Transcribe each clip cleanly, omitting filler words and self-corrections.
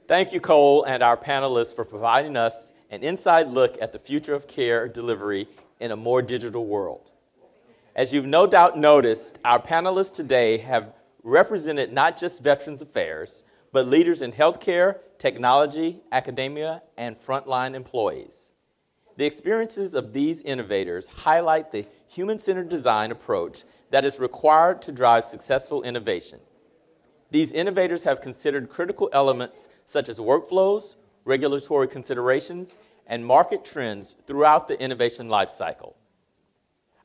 Thank you, Cole, and our panelists for providing us an inside look at the future of care delivery in a more digital world. As you've no doubt noticed, our panelists today have represented not just Veterans Affairs, but leaders in healthcare, technology, academia, and frontline employees. The experiences of these innovators highlight the human-centered design approach that is required to drive successful innovation. These innovators have considered critical elements such as workflows, regulatory considerations, and market trends throughout the innovation lifecycle.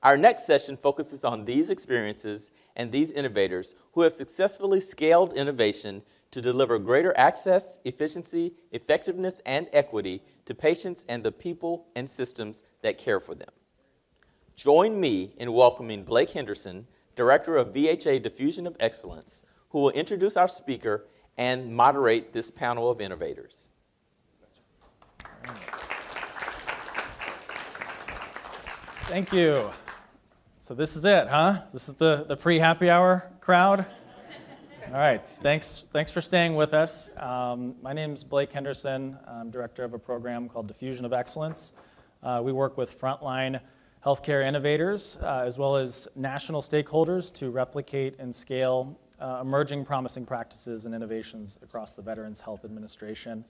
Our next session focuses on these experiences and these innovators who have successfully scaled innovation to deliver greater access, efficiency, effectiveness, and equity to patients and the people and systems that care for them. Join me in welcoming Blake Henderson, Director of VHA Diffusion of Excellence, who will introduce our speaker and moderate this panel of innovators. Thank you. So this is it, huh? This is the pre-happy hour crowd? All right, thanks for staying with us. My name is Blake Henderson. I'm director of a program called Diffusion of Excellence. We work with frontline healthcare innovators as well as national stakeholders to replicate and scale emerging promising practices and innovations across the Veterans Health Administration.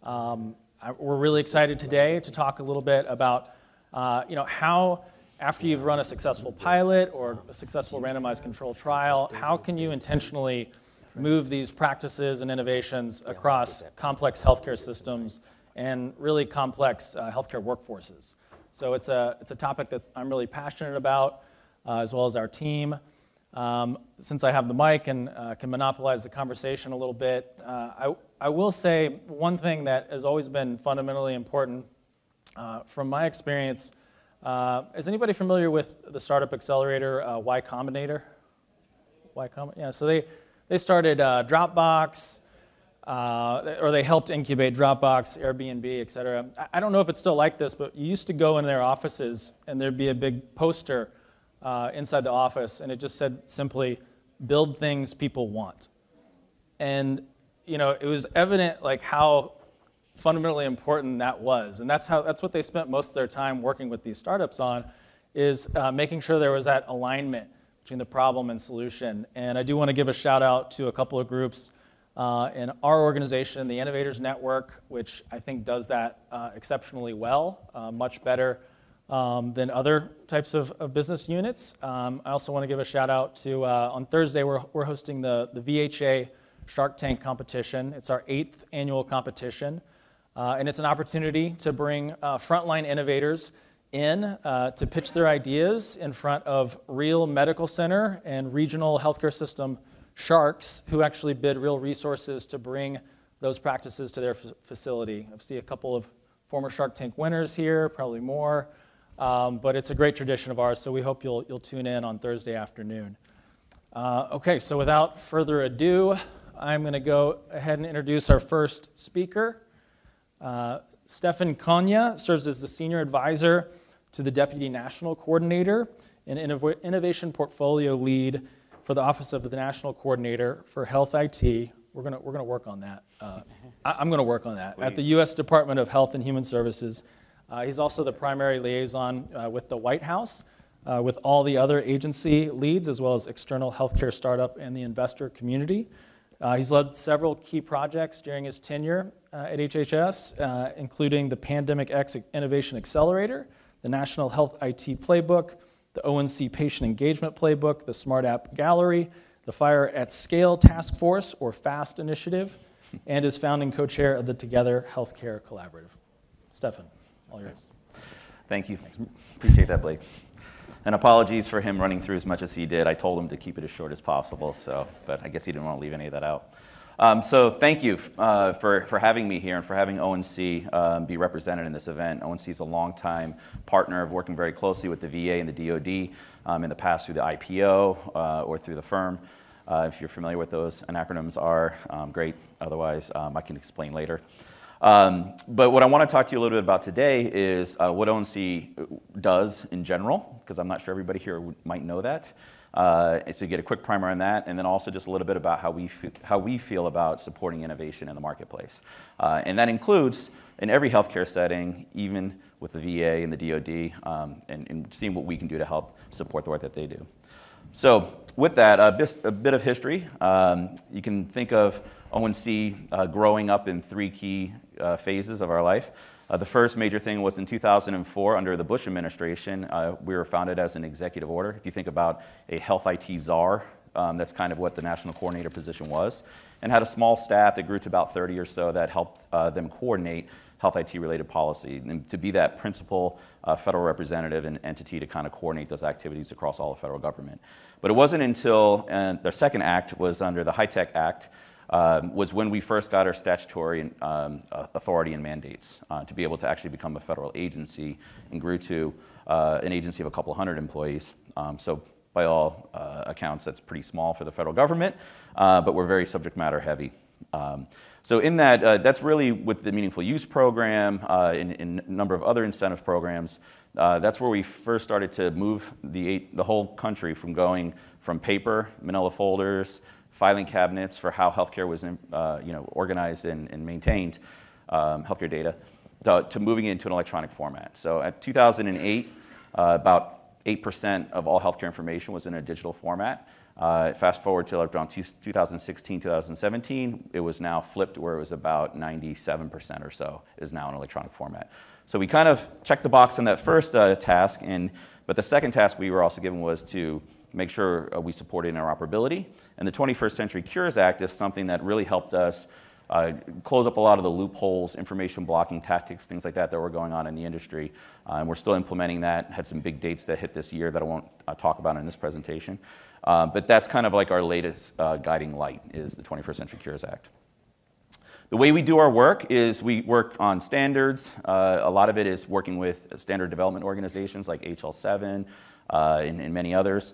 We're really excited today to talk a little bit about how, after you've run a successful pilot or a successful randomized controlled trial, how can you intentionally move these practices and innovations across complex healthcare systems and really complex healthcare workforces? So it's a topic that I'm really passionate about, as well as our team. Since I have the mic and can monopolize the conversation a little bit, I will say one thing that has always been fundamentally important from my experience. Is anybody familiar with the startup accelerator Y Combinator? Yeah, so they started Dropbox, or they helped incubate Dropbox, Airbnb, et cetera. I don't know if it's still like this, but you used to go in their offices and there'd be a big poster inside the office, and it just said simply, "Build things people want." And it was evident like how fundamentally important that was, and that's what they spent most of their time working with these startups on, is making sure there was that alignment between the problem and solution. And I do want to give a shout out to a couple of groups in our organization, the Innovators Network, which I think does that exceptionally well, much better than other types of business units. I also want to give a shout out to, on Thursday, we're hosting the VHA Shark Tank competition. It's our 8th annual competition. And it's an opportunity to bring frontline innovators in to pitch their ideas in front of real medical center and regional healthcare system sharks who actually bid real resources to bring those practices to their facility. I see a couple of former Shark Tank winners here, probably more, but it's a great tradition of ours, so we hope you'll tune in on Thursday afternoon. Okay, so without further ado, I'm going to go ahead and introduce our first speaker. Stefan Konya serves as the Senior Advisor to the Deputy National Coordinator and Innovation Portfolio Lead for the Office of the National Coordinator for Health IT. We're gonna work on that. I'm going to work on that. Please. At the U.S. Department of Health and Human Services. He's also the primary liaison with the White House, with all the other agency leads, as well as external healthcare startup and the investor community. He's led several key projects during his tenure at HHS, including the Pandemic X Innovation Accelerator, the National Health IT Playbook, the ONC Patient Engagement Playbook, the Smart App Gallery, the Fire at Scale Task Force, or FAST initiative, and is founding co-chair of the Together Healthcare Collaborative. Stefan, all yours. Thank you. Appreciate that, Blake. And apologies for him running through as much as he did. I told him to keep it as short as possible, but I guess he didn't want to leave any of that out. So thank you for having me here and for having ONC be represented in this event. ONC is a longtime partner of working very closely with the VA and the DoD in the past through the IPO or through the firm. If you're familiar with those acronyms are, great. Otherwise, I can explain later. But what I want to talk to you a little bit about today is what ONC does in general, because I'm not sure everybody here might know that. So you get a quick primer on that, and then also just a little bit about how we feel about supporting innovation in the marketplace. And that includes in every healthcare setting, even with the VA and the DoD, and seeing what we can do to help support the work that they do. So with that, a bit of history. You can think of ONC growing up in three key phases of our life. The first major thing was in 2004 under the Bush administration. We were founded as an executive order. If you think about a health IT czar, that's kind of what the national coordinator position was, and had a small staff that grew to about 30 or so that helped them coordinate health IT related policy, and to be that principal federal representative and entity to kind of coordinate those activities across all the federal government. But it wasn't until their second act was under the HITECH Act, was when we first got our statutory authority and mandates to be able to actually become a federal agency, and grew to an agency of a couple hundred employees. So by all accounts, that's pretty small for the federal government, but we're very subject matter heavy. So in that, that's really with the Meaningful Use Program, in a number of other incentive programs, that's where we first started to move the whole country from going from paper, manila folders, filing cabinets for how healthcare was organized and maintained, healthcare data, to moving it into an electronic format. So at 2008, about 8% of all healthcare information was in a digital format. Fast forward to around 2016, 2017, it was now flipped where it was about 97% or so is now in electronic format. So we kind of checked the box on that first task, but the second task we were also given was to make sure we supported interoperability. And the 21st Century Cures Act is something that really helped us close up a lot of the loopholes, information blocking tactics, things like that were going on in the industry. And we're still implementing that, had some big dates that hit this year that I won't talk about in this presentation. But that's kind of like our latest guiding light is the 21st Century Cures Act. The way we do our work is we work on standards. A lot of it is working with standard development organizations like HL7 and many others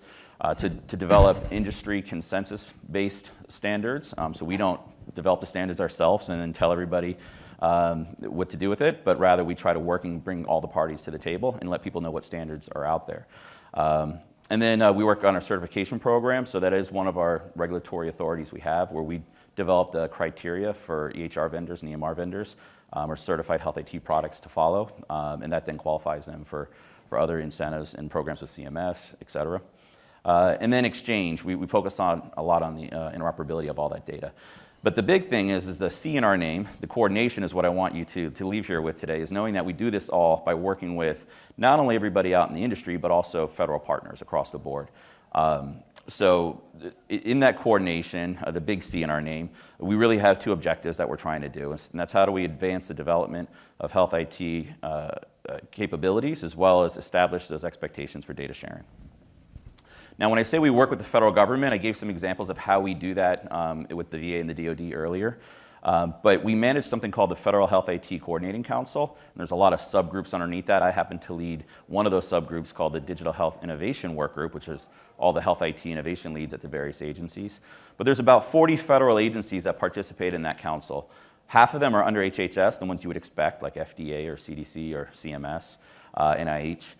to develop industry consensus-based standards. So we don't develop the standards ourselves and then tell everybody what to do with it, but rather we try to work and bring all the parties to the table and let people know what standards are out there. And then we work on our certification program, so that is one of our regulatory authorities we have, where we develop the criteria for EHR vendors and EMR vendors, or certified health IT products to follow, and that then qualifies them for other incentives and programs with CMS, et cetera. And then exchange, we focus a lot on the interoperability of all that data. But the big thing is the C in our name, the coordination is what I want you to leave here with today, is knowing that we do this all by working with not only everybody out in the industry, but also federal partners across the board. So in that coordination, the big C in our name, we really have two objectives that we're trying to do, and that's how do we advance the development of health IT capabilities, as well as establish those expectations for data sharing. Now, when I say we work with the federal government, I gave some examples of how we do that with the VA and the DoD earlier. But we manage something called the Federal Health IT Coordinating Council. And there's a lot of subgroups underneath that. I happen to lead one of those subgroups called the Digital Health Innovation Work Group, which is all the health IT innovation leads at the various agencies. But there's about 40 federal agencies that participate in that council. Half of them are under HHS, the ones you would expect, like FDA or CDC or CMS, NIH.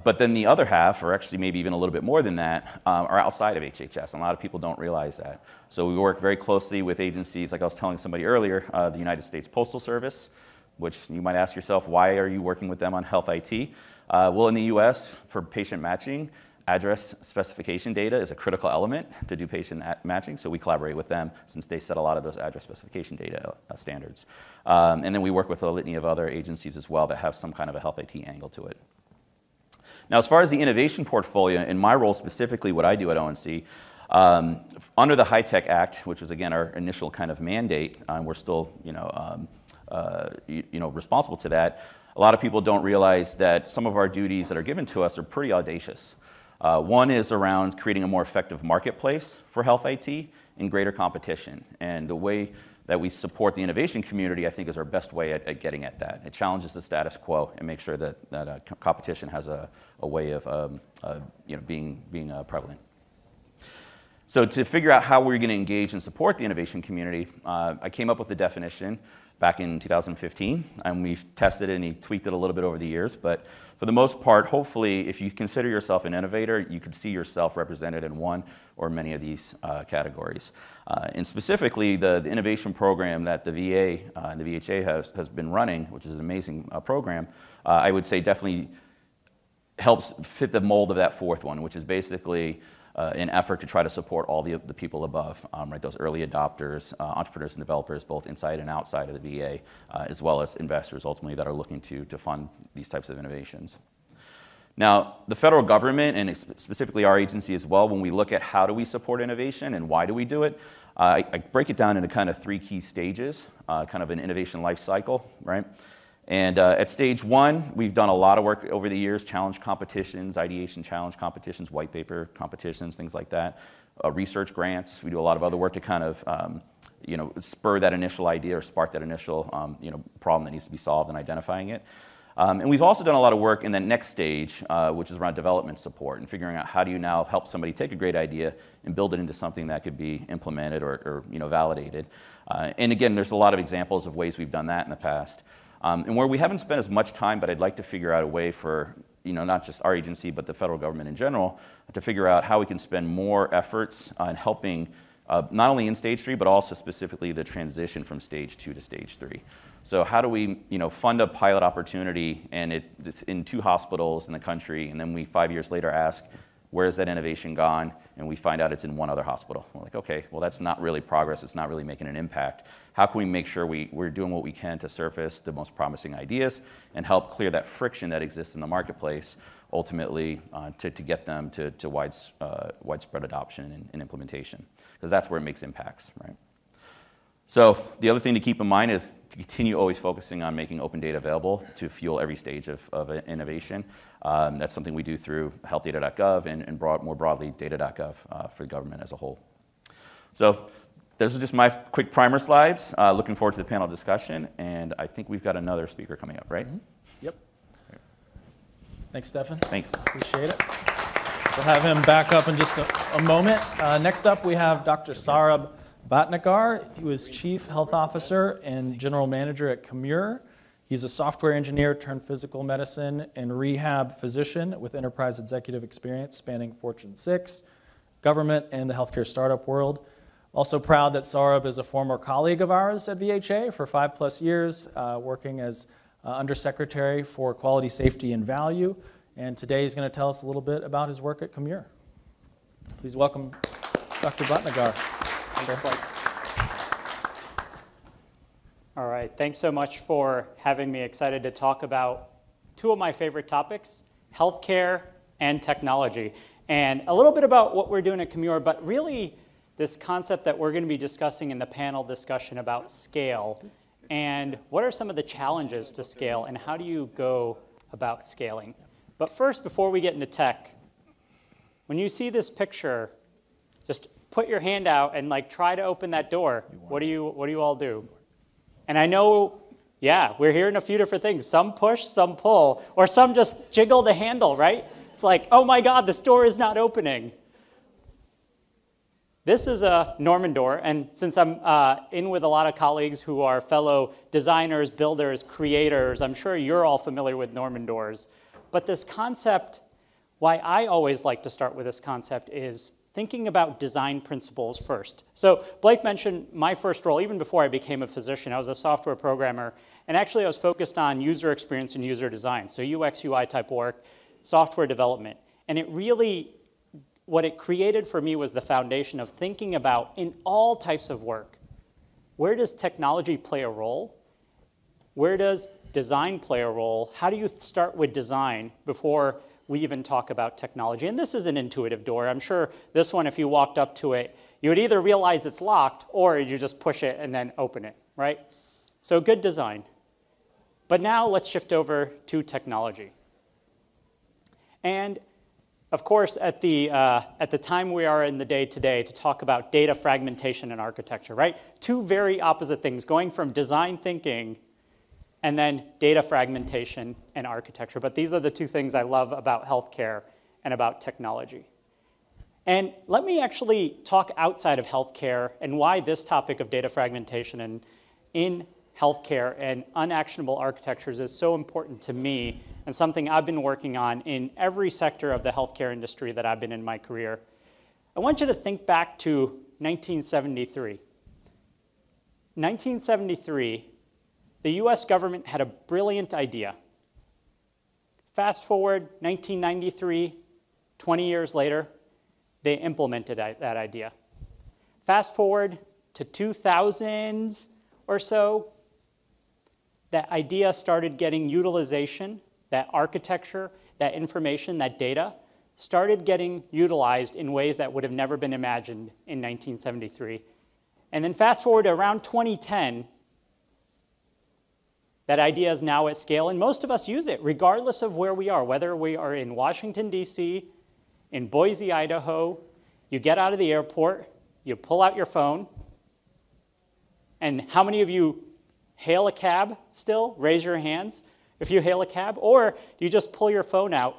But then the other half, or actually maybe even a little bit more than that, are outside of HHS. And a lot of people don't realize that. So we work very closely with agencies, like I was telling somebody earlier, the United States Postal Service, which you might ask yourself, why are you working with them on health IT? Well, in the US, for patient matching, address specification data is a critical element to do patient matching. So we collaborate with them since they set a lot of those address specification data standards. And then we work with a litany of other agencies as well that have some kind of a health IT angle to it. Now, as far as the innovation portfolio, in my role specifically, what I do at ONC, under the HITECH Act, which was again our initial kind of mandate, we're still responsible to that. A lot of people don't realize that some of our duties that are given to us are pretty audacious. One is around creating a more effective marketplace for health IT and greater competition. And the way that we support the innovation community, I think, is our best way at getting at that. It challenges the status quo and makes sure that competition has a way of being prevalent. So to figure out how we're going to engage and support the innovation community, I came up with a definition back in 2015, and we've tested it and tweaked it a little bit over the years. But for the most part, hopefully, if you consider yourself an innovator, you could see yourself represented in one or many of these categories. And specifically, the innovation program that the VA and the VHA has been running, which is an amazing program, I would say definitely helps fit the mold of that fourth one, which is basically an effort to try to support all the people above, right? Those early adopters, entrepreneurs and developers, both inside and outside of the VA, as well as investors ultimately that are looking to fund these types of innovations. Now, the federal government, and specifically our agency as well, when we look at how do we support innovation and why do we do it, I break it down into kind of three key stages, kind of an innovation life cycle, right? And at stage one, we've done a lot of work over the years, challenge competitions, ideation challenge competitions, white paper competitions, things like that, research grants. We do a lot of other work to kind of spur that initial idea or spark that initial problem that needs to be solved and identifying it. And we've also done a lot of work in that next stage, which is around development support and figuring out how do you now help somebody take a great idea and build it into something that could be implemented or validated. And again, there's a lot of examples of ways we've done that in the past. And where we haven't spent as much time, but I'd like to figure out a way for not just our agency, but the federal government in general, to figure out how we can spend more efforts on helping not only in stage 3, but also specifically the transition from stage 2 to stage 3. So how do we fund a pilot opportunity, and it's in 2 hospitals in the country, and then we 5 years later ask, where's that innovation gone? And we find out it's in one other hospital. We're like, okay, well that's not really progress, it's not really making an impact. How can we make sure we're doing what we can to surface the most promising ideas and help clear that friction that exists in the marketplace, ultimately to get them to widespread adoption and implementation, because that's where it makes impacts, right? So the other thing to keep in mind is to continue always focusing on making open data available to fuel every stage of innovation. That's something we do through healthdata.gov and more broadly data.gov for the government as a whole. So those are just my quick primer slides. Looking forward to the panel discussion, and I think we've got another speaker coming up, right? Mm-hmm. Yep. Thanks, Stefan. Thanks. Appreciate it. We'll have him back up in just a moment. Next up, we have Dr. Saurabh Bhatnagar. He was Chief Health Officer and General Manager at Commure. He's a software engineer turned physical medicine and rehab physician with enterprise executive experience spanning Fortune 6, government, and the healthcare startup world. Also proud that Saurabh is a former colleague of ours at VHA for 5+ years, working as Undersecretary for Quality, Safety, and Value. And today he's going to tell us a little bit about his work at Commure. Please welcome Dr. Bhatnagar. Thanks, Blake. All right, thanks so much for having me. Excited to talk about 2 of my favorite topics, healthcare and technology. And a little bit about what we're doing at Commure, but really this concept that we're going to be discussing in the panel discussion about scale and what are some of the challenges to scale and how do you go about scaling. But first, before we get into tech, when you see this picture, just put your hand out and try to open that door. What do you all do? And I know, yeah, we're hearing a few different things. Some push, some pull, or some just jiggle the handle, right? It's like, oh my God, this door is not opening. This is a Norman door, and since I'm in with a lot of colleagues who are fellow designers, builders, creators, I'm sure you're all familiar with Norman doors. But this concept, why I always like to start with this concept is thinking about design principles first. So Blake mentioned my first role, even before I became a physician, I was a software programmer, and actually I was focused on user experience and user design, so UX, UI type work, software development. And it really, what it created for me was the foundation of thinking about, in all types of work, where does technology play a role? Where does design play a role? How do you start with design before we even talk about technology? And this is an intuitive door. I'm sure this one, if you walked up to it, you would either realize it's locked or you just push it and then open it, right? So good design. But now let's shift over to technology. And of course, at the time we are in the day today to talk about data fragmentation and architecture, right? 2 very opposite things, going from design thinking and then data fragmentation and architecture. But these are the 2 things I love about healthcare and about technology. And let me actually talk outside of healthcare and why this topic of data fragmentation and in healthcare and unactionable architectures is so important to me and something I've been working on in every sector of the healthcare industry that I've been in my career. I want you to think back to 1973. 1973, the US government had a brilliant idea. Fast forward 1993, 20 years later, they implemented that idea. Fast forward to 2000s or so, that idea started getting utilization, that architecture, that information, that data, started getting utilized in ways that would have never been imagined in 1973. And then fast forward to around 2010, that idea is now at scale, and most of us use it, regardless of where we are, whether we are in Washington, D.C., in Boise, Idaho. You get out of the airport, you pull out your phone, and how many of you hail a cab still? Raise your hands if you hail a cab. Or you just pull your phone out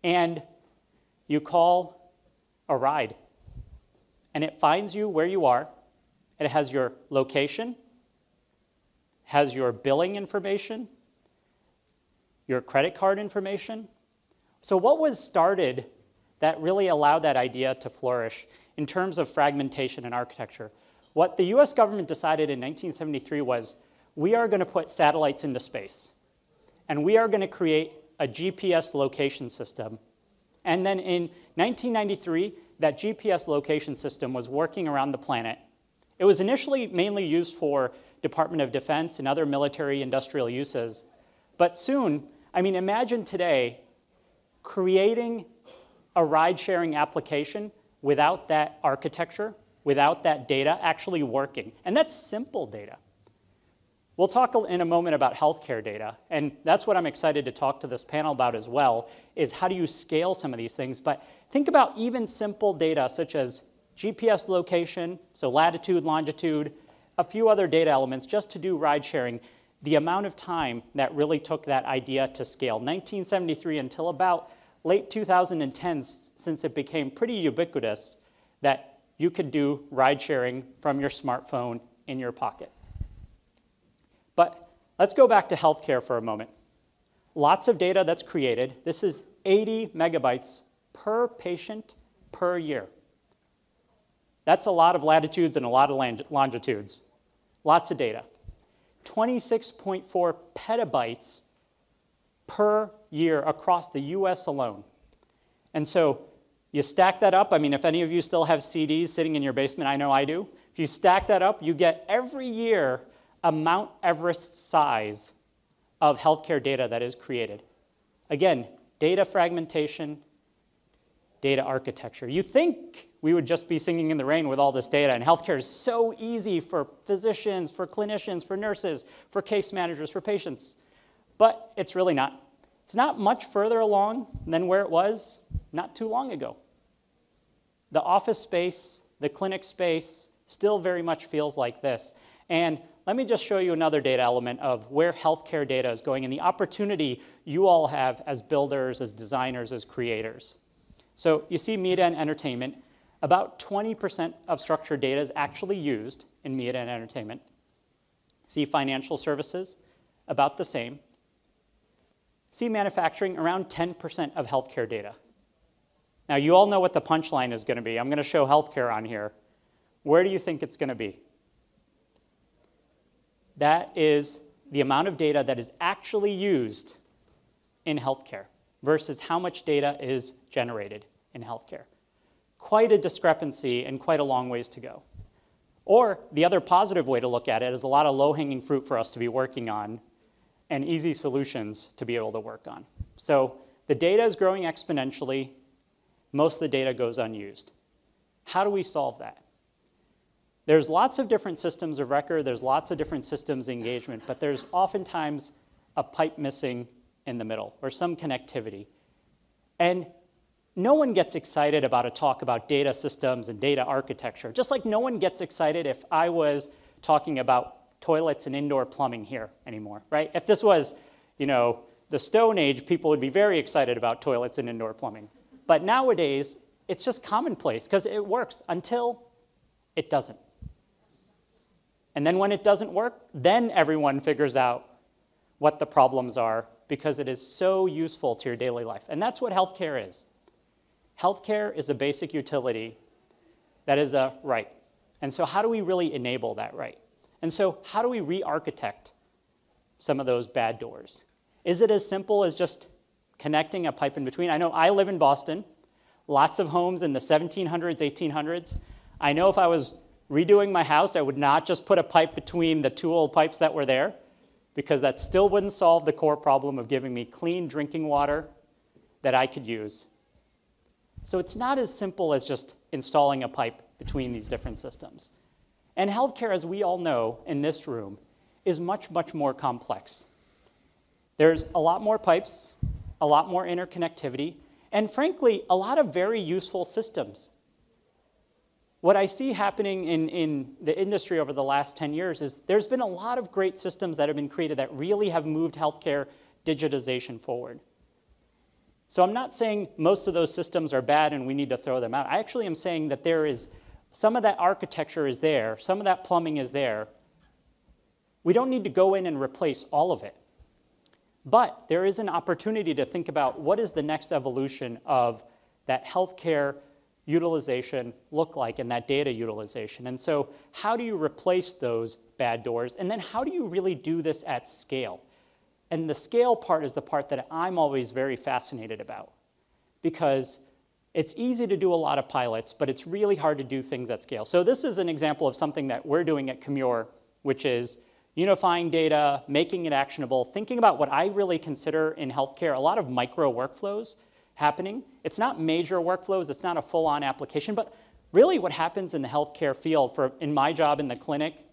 and you call a ride. And it finds you where you are. And it has your location, has your billing information, your credit card information. So what was started that really allowed that idea to flourish in terms of fragmentation and architecture? What the US government decided in 1973 was, we are going to put satellites into space, and we are going to create a GPS location system. And then in 1993, that GPS location system was working around the planet. It was initially mainly used for Department of Defense and other military industrial uses. But soon, I mean, imagine today creating a ride-sharing application without that architecture, without that data actually working. And that's simple data. We'll talk in a moment about healthcare data, and that's what I'm excited to talk to this panel about as well, is how do you scale some of these things. But think about even simple data such as GPS location, so latitude, longitude, a few other data elements just to do ride sharing, the amount of time that really took that idea to scale. 1973 until about late 2010s, since it became pretty ubiquitous that you could do ride sharing from your smartphone in your pocket. But let's go back to healthcare for a moment. Lots of data that's created. This is 80 megabytes per patient per year. That's a lot of latitudes and a lot of longitudes. Lots of data. 26.4 petabytes per year across the US alone. And so you stack that up. I mean, if any of you still have CDs sitting in your basement, I know I do. If you stack that up, you get every year a Mount Everest size of healthcare data that is created. Again, data fragmentation, data architecture. You think we would just be singing in the rain with all this data, and healthcare is so easy for physicians, for clinicians, for nurses, for case managers, for patients. But it's really not. It's not much further along than where it was not too long ago. The office space, the clinic space, still very much feels like this. And let me just show you another data element of where healthcare data is going and the opportunity you all have as builders, as designers, as creators. So you see media and entertainment. About 20% of structured data is actually used in media and entertainment. See financial services, about the same. See manufacturing, around 10% of healthcare data. Now you all know what the punchline is going to be. I'm going to show healthcare on here. Where do you think it's going to be? That is the amount of data that is actually used in healthcare versus how much data is generated in healthcare. Quite a discrepancy and quite a long ways to go. Or the other positive way to look at it is a lot of low-hanging fruit for us to be working on and easy solutions to be able to work on. So the data is growing exponentially. Most of the data goes unused. How do we solve that? There's lots of different systems of record. There's lots of different systems of engagement, but there's oftentimes a pipe missing in the middle or some connectivity. And no one gets excited about a talk about data systems and data architecture, just like no one gets excited if I was talking about toilets and indoor plumbing here anymore, right? If this was, the Stone Age, people would be very excited about toilets and indoor plumbing. But nowadays, it's just commonplace because it works until it doesn't. And then when it doesn't work, then everyone figures out what the problems are because it is so useful to your daily life. And that's what healthcare is. Healthcare is a basic utility that is a right. And so how do we really enable that right? And so how do we re-architect some of those bad doors? Is it as simple as just connecting a pipe in between? I know I live in Boston, lots of homes in the 1700s, 1800s. I know if I was redoing my house, I would not just put a pipe between the two old pipes that were there, because that still wouldn't solve the core problem of giving me clean drinking water that I could use. So it's not as simple as just installing a pipe between these different systems. And healthcare, as we all know in this room, is much, much more complex. There's a lot more pipes, a lot more interconnectivity, and frankly, a lot of very useful systems. What I see happening in the industry over the last 10 years is there's been a lot of great systems that have been created that really have moved healthcare digitization forward. So I'm not saying most of those systems are bad and we need to throw them out. I actually am saying that there is some of that architecture is there, some of that plumbing is there. We don't need to go in and replace all of it. But there is an opportunity to think about what is the next evolution of that healthcare utilization look like and that data utilization. And so how do you replace those bad doors? And then how do you really do this at scale? And the scale part is the part that I'm always very fascinated about, because it's easy to do a lot of pilots, but it's really hard to do things at scale. So this is an example of something that we're doing at Comure, which is unifying data, making it actionable, thinking about what I really consider in healthcare, a lot of micro workflows happening. It's not major workflows, it's not a full-on application, but really what happens in the healthcare field, in my job in the clinic,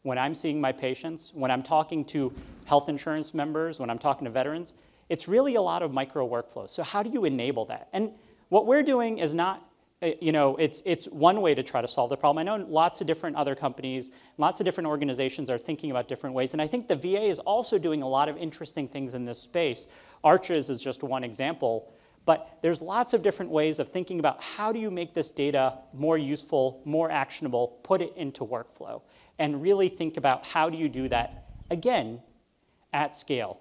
when I'm seeing my patients, when I'm talking to health insurance members, when I'm talking to veterans, it's really a lot of micro workflows. So how do you enable that? And what we're doing is not, it's one way to try to solve the problem. I know lots of different other companies, lots of different organizations are thinking about different ways, and I think the VA is also doing a lot of interesting things in this space. Arches is just one example, but there's lots of different ways of thinking about how do you make this data more useful, more actionable, put it into workflow, and really think about how do you do that, again, at scale.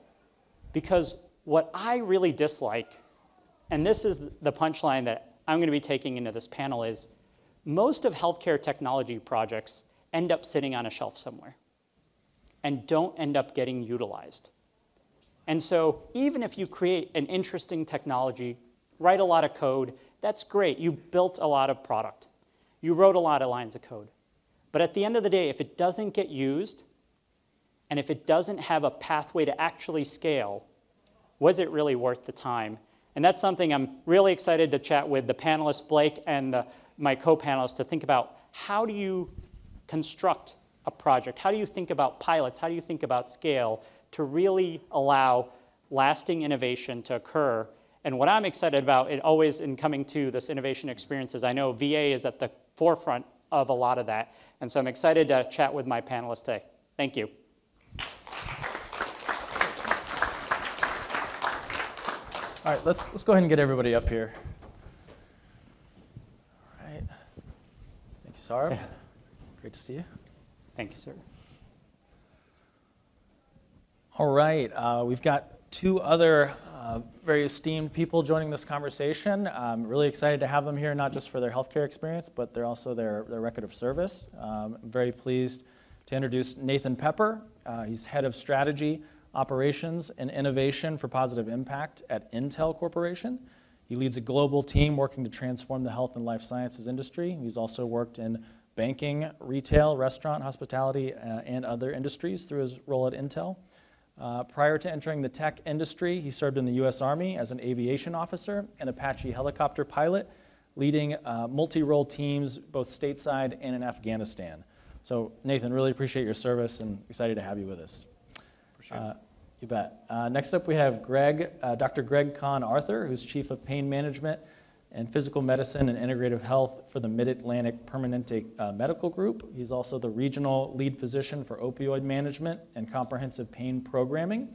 Because what I really dislike, and this is the punchline that I'm going to be taking into this panel, is most of healthcare technology projects end up sitting on a shelf somewhere and don't end up getting utilized. And so even if you create an interesting technology, write a lot of code, that's great. You built a lot of product. You wrote a lot of lines of code. But at the end of the day, if it doesn't get used, and if it doesn't have a pathway to actually scale, was it really worth the time? And that's something I'm really excited to chat with the panelists, Blake and my co-panelists, to think about how do you construct a project? How do you think about pilots? How do you think about scale to really allow lasting innovation to occur? And what I'm excited about, always in coming to this innovation experience, is I know VA is at the forefront of a lot of that. And so I'm excited to chat with my panelists today. Thank you. All right, let's go ahead and get everybody up here. All right. Thank you, Saurabh. Great to see you. Thank you, sir. All right, we've got two other very esteemed people joining this conversation. I'm really excited to have them here, not just for their healthcare experience, but they're also their record of service. I'm very pleased to introduce Nathan Pepper. He's head of strategy, operations, and innovation for positive impact at Intel Corporation. He leads a global team working to transform the health and life sciences industry. He's also worked in banking, retail, restaurant, hospitality, and other industries through his role at Intel. Prior to entering the tech industry, he served in the U.S. Army as an aviation officer and Apache helicopter pilot, leading multi-role teams both stateside and in Afghanistan. So Nathan, really appreciate your service and excited to have you with us. You bet. Next up we have Dr. Greg Kahn Arthur, who's Chief of Pain Management and Physical Medicine and Integrative Health for the Mid-Atlantic Permanente Medical Group. He's also the Regional Lead Physician for Opioid Management and Comprehensive Pain Programming.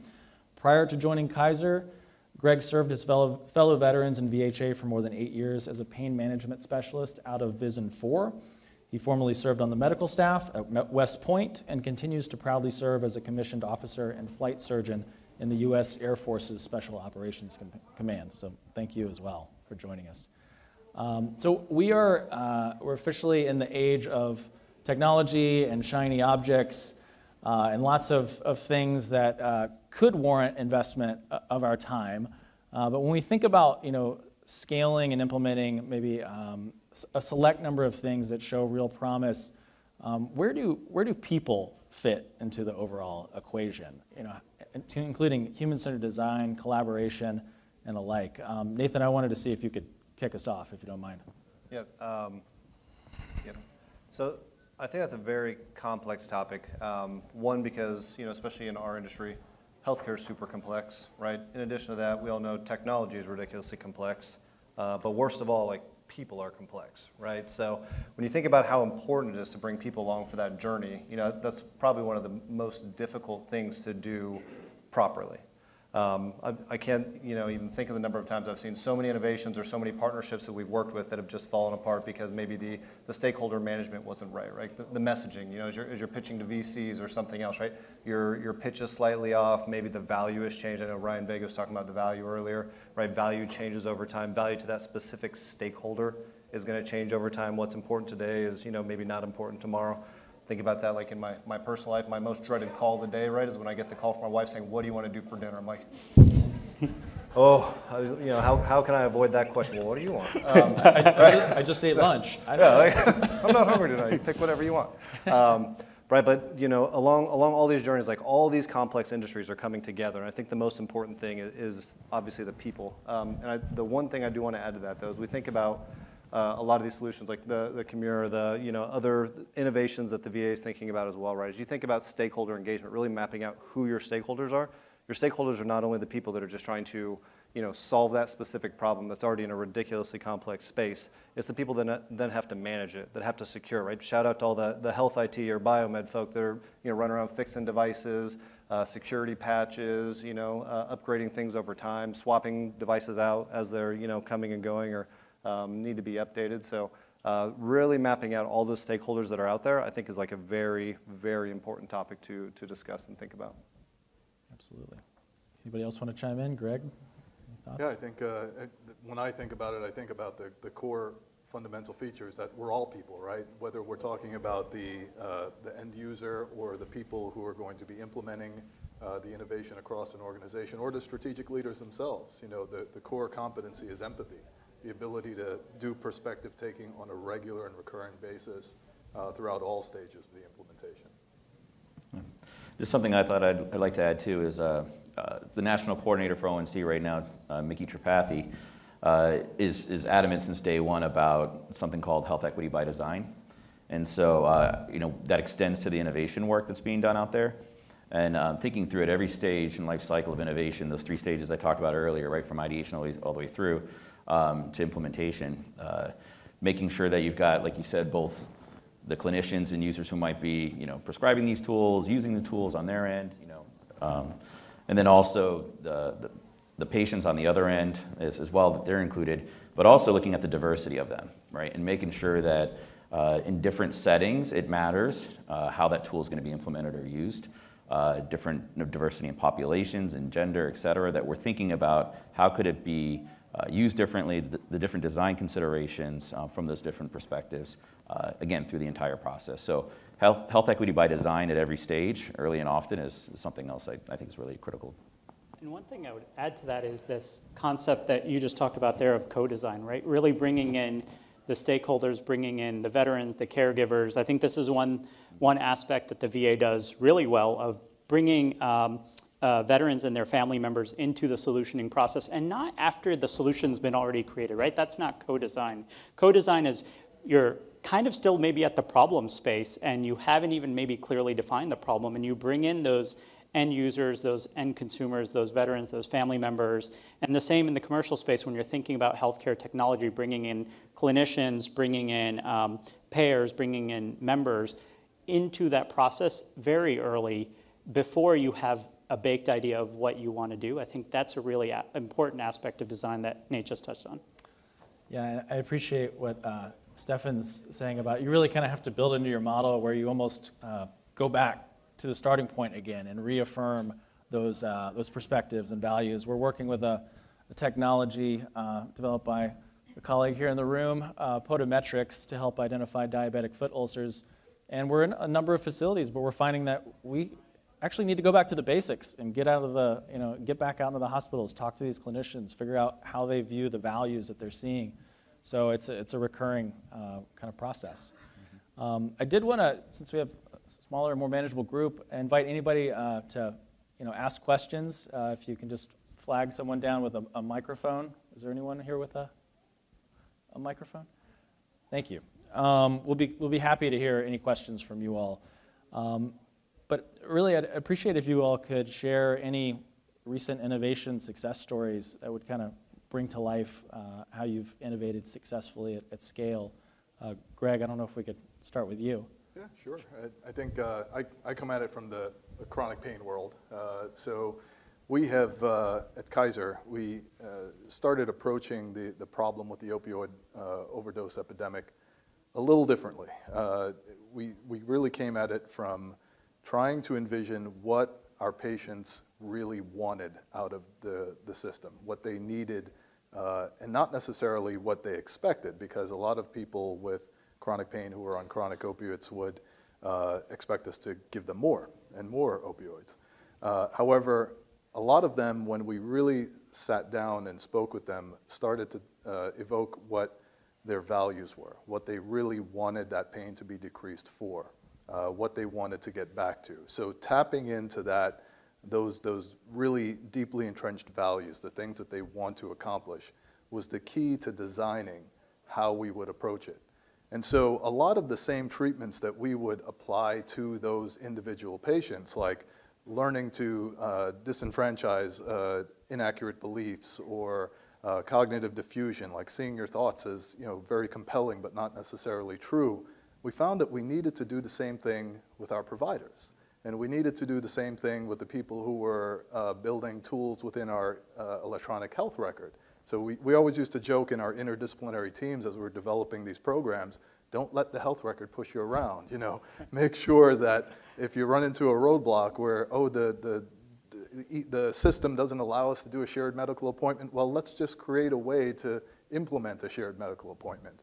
Prior to joining Kaiser, Greg served his fellow veterans in VHA for more than 8 years as a pain management specialist out of VISN 4. He formerly served on the medical staff at West Point and continues to proudly serve as a commissioned officer and flight surgeon in the U.S. Air Force's Special Operations Command. So thank you as well for joining us. So we're officially in the age of technology and shiny objects and lots of things that could warrant investment of our time. But when we think about, scaling and implementing maybe a select number of things that show real promise, where do people fit into the overall equation? Including human-centered design, collaboration, and the like. Nathan, I wanted to see if you could kick us off, if you don't mind. Yeah. So I think that's a very complex topic. One, because especially in our industry, healthcare is super complex, right? In addition to that, we all know technology is ridiculously complex. But worst of all, people are complex, right? So when you think about how important it is to bring people along for that journey, that's probably one of the most difficult things to do properly. I can't, even think of the number of times I've seen so many innovations or so many partnerships that we've worked with that have just fallen apart because maybe the stakeholder management wasn't right? The messaging, as you're pitching to VCs or something else, right? Your pitch is slightly off, maybe the value has changed. I know Ryan Vega was talking about the value earlier, right? Value changes over time. Value to that specific stakeholder is going to change over time. What's important today is, maybe not important tomorrow. Think about that in my personal life. My most dreaded call of the day, right, is when I get the call from my wife saying, "What do you want to do for dinner?" I'm like, oh, how can I avoid that question? Well, what do you want? I just ate lunch. I'm not hungry tonight. You pick whatever you want. Right, but along all these journeys, all these complex industries are coming together, and I think the most important thing is obviously the people. The one thing I do want to add to that, though, is we think about a lot of these solutions, like the Kimura, other innovations that the VA is thinking about as well, right? As you think about stakeholder engagement, really mapping out who your stakeholders are. Your stakeholders are not only the people that are just trying to, solve that specific problem that's already in a ridiculously complex space. It's the people that then have to manage it, that have to secure, right? Shout out to all the health IT or biomed folk that are, running around fixing devices, security patches, upgrading things over time, swapping devices out as they're, coming and going or need to be updated. So really mapping out all those stakeholders that are out there, I think is a very, very important topic to discuss and think about. Absolutely. Anybody else want to chime in? Greg, any thoughts? Yeah, I think when I think about it, I think about the core fundamental features that we're all people, right? Whether we're talking about the end user or the people who are going to be implementing the innovation across an organization or the strategic leaders themselves. The core competency is empathy, the ability to do perspective taking on a regular and recurring basis throughout all stages of the implementation. Just something I thought I'd like to add too is the National Coordinator for ONC right now, Mickey Tripathi, is adamant since day one about something called health equity by design. And so that extends to the innovation work that's being done out there. And thinking through at every stage and life cycle of innovation, those 3 stages I talked about earlier, right, from ideation all the way through to implementation, making sure that you've got, like you said, both the clinicians and users who might be, prescribing these tools, using the tools on their end, and then also the patients on the other end as well, that they're included, but also looking at the diversity of them, right, and making sure that in different settings it matters how that tool is going to be implemented or used, different diversity in populations and gender, et cetera, that we're thinking about how could it be used differently, the different design considerations from those different perspectives, again, through the entire process. So health equity by design at every stage, early and often, is something else I think is really critical. And one thing I would add to that is this concept that you just talked about there of co-design, right? Really bringing in the stakeholders, bringing in the veterans, the caregivers. I think this is one aspect that the VA does really well of bringing veterans and their family members into the solutioning process, and not after the solution's been already created, right? That's not co-design. Co-design is you're kind of still maybe at the problem space, and you haven't even maybe clearly defined the problem, and you bring in those end users, those end consumers, those veterans, those family members, and the same in the commercial space when you're thinking about healthcare technology, bringing in clinicians, bringing in payers, bringing in members into that process very early before you have a baked idea of what you want to do. I think that's a really important aspect of design that Nate just touched on. Yeah, I appreciate what Stefan's saying about you really kind of have to build into your model where you almost go back to the starting point again and reaffirm those perspectives and values. We're working with a technology developed by a colleague here in the room, Podometrics, to help identify diabetic foot ulcers. And we're in a number of facilities, but we're finding that we actually need to go back to the basics and get back out into the hospitals, talk to these clinicians, figure out how they view the values that they're seeing. So it's a recurring kind of process. I did want to, since we have a smaller, more manageable group, invite anybody to ask questions. If you can just flag someone down with a microphone. Is there anyone here with a microphone? Thank you. We'll be happy to hear any questions from you all. But really, I'd appreciate if you all could share any recent innovation success stories that would kind of bring to life how you've innovated successfully at scale. Greg, I don't know if we could start with you. Yeah, sure. I think I come at it from the chronic pain world. So we have, at Kaiser, we started approaching the problem with the opioid overdose epidemic a little differently. We really came at it from trying to envision what our patients really wanted out of the system, what they needed, and not necessarily what they expected, because a lot of people with chronic pain who are on chronic opioids would expect us to give them more and more opioids. However, a lot of them, when we really sat down and spoke with them, started to evoke what their values were, what they really wanted that pain to be decreased for, what they wanted to get back to. So tapping into those really deeply entrenched values, the things that they want to accomplish, was the key to designing how we would approach it. And so a lot of the same treatments that we would apply to those individual patients, like learning to disenfranchise inaccurate beliefs, or cognitive diffusion, like seeing your thoughts as very compelling but not necessarily true, we found that we needed to do the same thing with our providers. And we needed to do the same thing with the people who were building tools within our electronic health record. So we always used to joke in our interdisciplinary teams as we were developing these programs, don't let the health record push you around. Make sure that if you run into a roadblock where, the system doesn't allow us to do a shared medical appointment, well, let's just create a way to implement a shared medical appointment.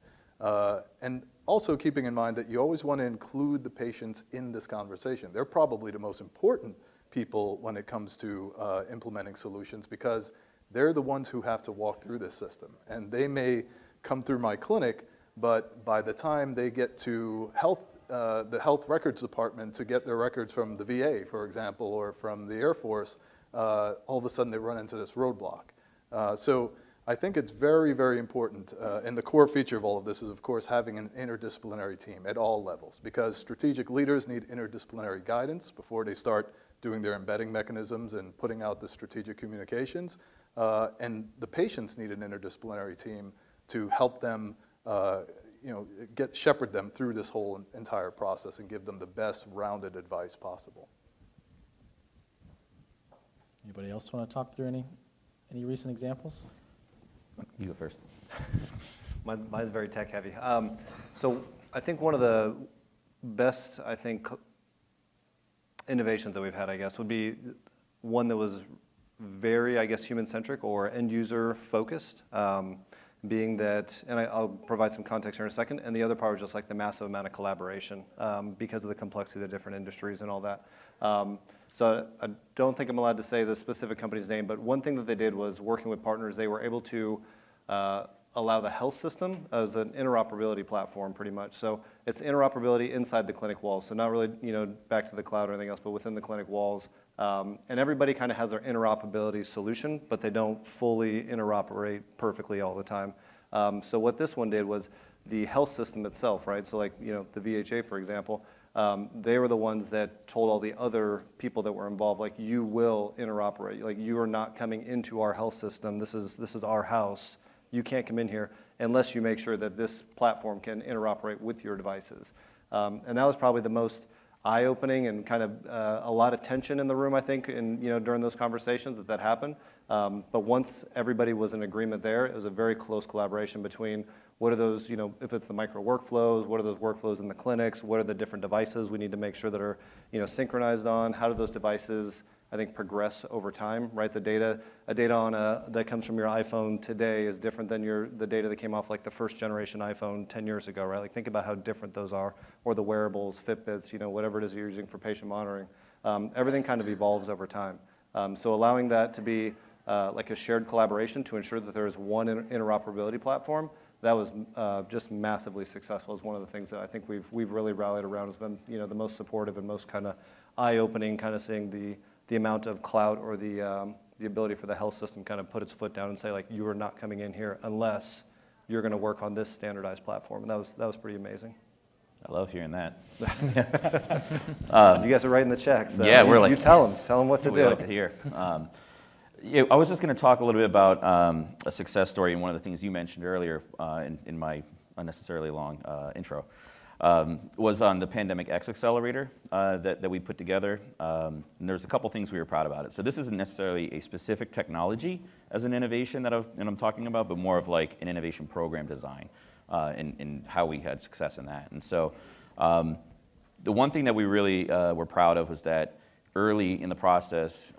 And also keeping in mind that you always want to include the patients in this conversation. They're probably the most important people when it comes to implementing solutions, because they're the ones who have to walk through this system. And they may come through my clinic, but by the time they get to the health records department to get their records from the VA, for example, or from the Air Force, all of a sudden they run into this roadblock. So I think it's very, very important, and the core feature of all of this is, of course, having an interdisciplinary team at all levels, because strategic leaders need interdisciplinary guidance before they start doing their embedding mechanisms and putting out the strategic communications, and the patients need an interdisciplinary team to help them shepherd them through this whole entire process and give them the best rounded advice possible. Anybody else want to talk through any recent examples? You go first. Mine's very tech heavy. So I think one of the best, innovations that we've had, would be one that was very, human-centric or end-user focused, being that, and I'll provide some context here in a second, and the other part was just like the massive amount of collaboration because of the complexity of the different industries and all that. So I don't think I'm allowed to say the specific company's name, but one thing that they did was working with partners, they were able to allow the health system as an interoperability platform pretty much. So it's interoperability inside the clinic walls. So not really, back to the cloud or anything else, but within the clinic walls. And everybody kind of has their interoperability solution, but they don't fully interoperate perfectly all the time. So what this one did was the health system itself, right? So like, the VHA, for example, they were the ones that told all the other people that were involved, like, you will interoperate. Like, you are not coming into our health system. This is our house. You can't come in here unless you make sure that this platform can interoperate with your devices. And that was probably the most eye-opening and kind of a lot of tension in the room, I think, and during those conversations that happened. But once everybody was in agreement there, it was a very close collaboration between what are those, if it's the micro workflows, what are those workflows in the clinics, what are the different devices we need to make sure that are, synchronized on, how do those devices, I think, progress over time, right? A data that comes from your iPhone today is different than the data that came off like the first generation iPhone 10 years ago, right? Like think about how different those are, or the wearables, Fitbits, whatever it is you're using for patient monitoring. Everything kind of evolves over time. So allowing that to be like a shared collaboration to ensure that there is one interoperability platform, that was just massively successful. Is one of the things that I think we've really rallied around. Has been the most supportive and most kind of eye-opening, kind of seeing the amount of clout or the ability for the health system kind of put its foot down and say like, you are not coming in here unless you're going to work on this standardized platform, and that was pretty amazing. I love hearing that. You guys are writing the checks. So yeah, we're like, you tell yes. them what to we do. like to hear. I was just going to talk a little bit about a success story, and one of the things you mentioned earlier in my unnecessarily long intro was on the Pandemic X Accelerator that we put together. And there's a couple things we were proud about it. So this isn't necessarily a specific technology as an innovation that I'm talking about, but more of like an innovation program design and how we had success in that. And so the one thing that we really were proud of was that early in the process,